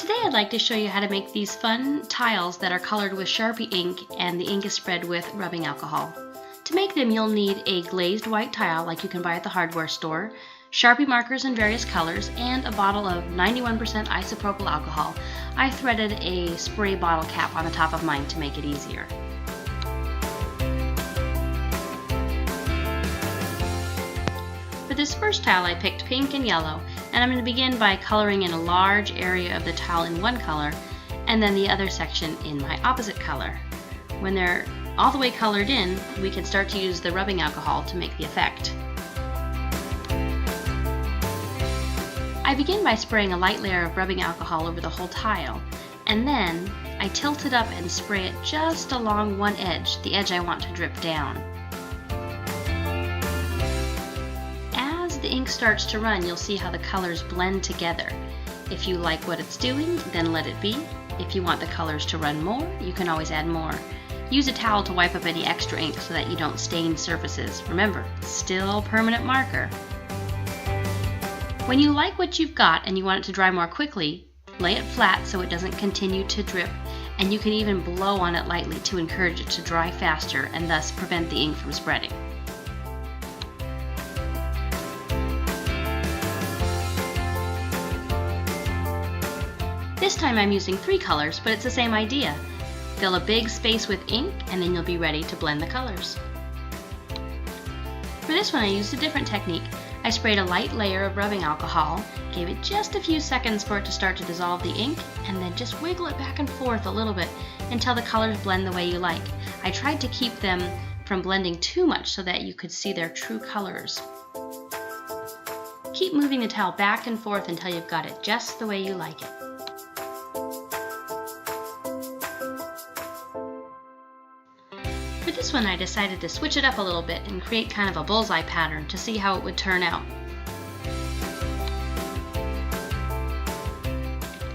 Today I'd like to show you how to make these fun tiles that are colored with Sharpie ink and the ink is spread with rubbing alcohol. To make them you'll need a glazed white tile like you can buy at the hardware store, Sharpie markers in various colors, and a bottle of 91% isopropyl alcohol. I threaded a spray bottle cap on the top of mine to make it easier. For this first tile I picked pink and yellow, and I'm going to begin by coloring in a large area of the tile in one color and then the other section in my opposite color. When they're all the way colored in, we can start to use the rubbing alcohol to make the effect. I begin by spraying a light layer of rubbing alcohol over the whole tile, and then I tilt it up and spray it just along one edge, the edge I want to drip down. As the ink starts to run, you'll see how the colors blend together. If you like what it's doing, then let it be. If you want the colors to run more, you can always add more. Use a towel to wipe up any extra ink so that you don't stain surfaces. Remember, still permanent marker. When you like what you've got and you want it to dry more quickly, lay it flat so it doesn't continue to drip, and you can even blow on it lightly to encourage it to dry faster and thus prevent the ink from spreading. This time I'm using 3 colors, but it's the same idea. Fill a big space with ink and then you'll be ready to blend the colors. For this one I used a different technique. I sprayed a light layer of rubbing alcohol, gave it just a few seconds for it to start to dissolve the ink, and then just wiggle it back and forth a little bit until the colors blend the way you like. I tried to keep them from blending too much so that you could see their true colors. Keep moving the towel back and forth until you've got it just the way you like it. For this one I decided to switch it up a little bit and create kind of a bullseye pattern to see how it would turn out.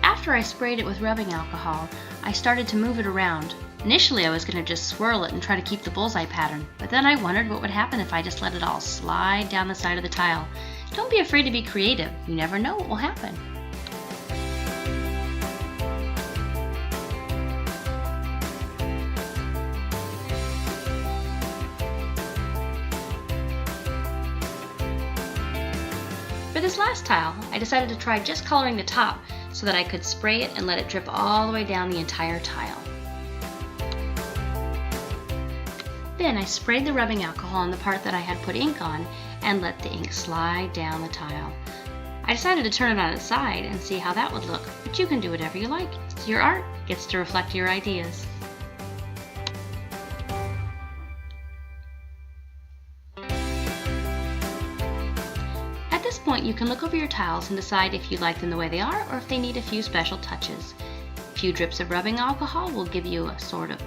After I sprayed it with rubbing alcohol, I started to move it around. Initially I was going to just swirl it and try to keep the bullseye pattern, but then I wondered what would happen if I just let it all slide down the side of the tile. Don't be afraid to be creative. You never know what will happen. For this last tile, I decided to try just coloring the top so that I could spray it and let it drip all the way down the entire tile. Then I sprayed the rubbing alcohol on the part that I had put ink on and let the ink slide down the tile. I decided to turn it on its side and see how that would look, but you can do whatever you like. Your art gets to reflect your ideas. At this point, you can look over your tiles and decide if you like them the way they are or if they need a few special touches. A few drips of rubbing alcohol will give you a sort of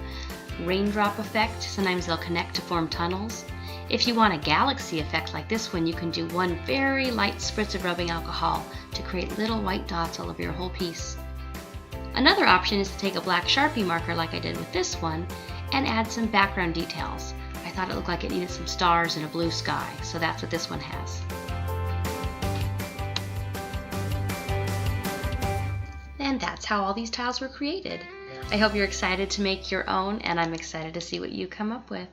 raindrop effect. Sometimes they'll connect to form tunnels. If you want a galaxy effect like this one, you can do one very light spritz of rubbing alcohol to create little white dots all over your whole piece. Another option is to take a black Sharpie marker like I did with this one and add some background details. I thought it looked like it needed some stars and a blue sky, so that's what this one has. And that's how all these tiles were created. I hope you're excited to make your own, and I'm excited to see what you come up with.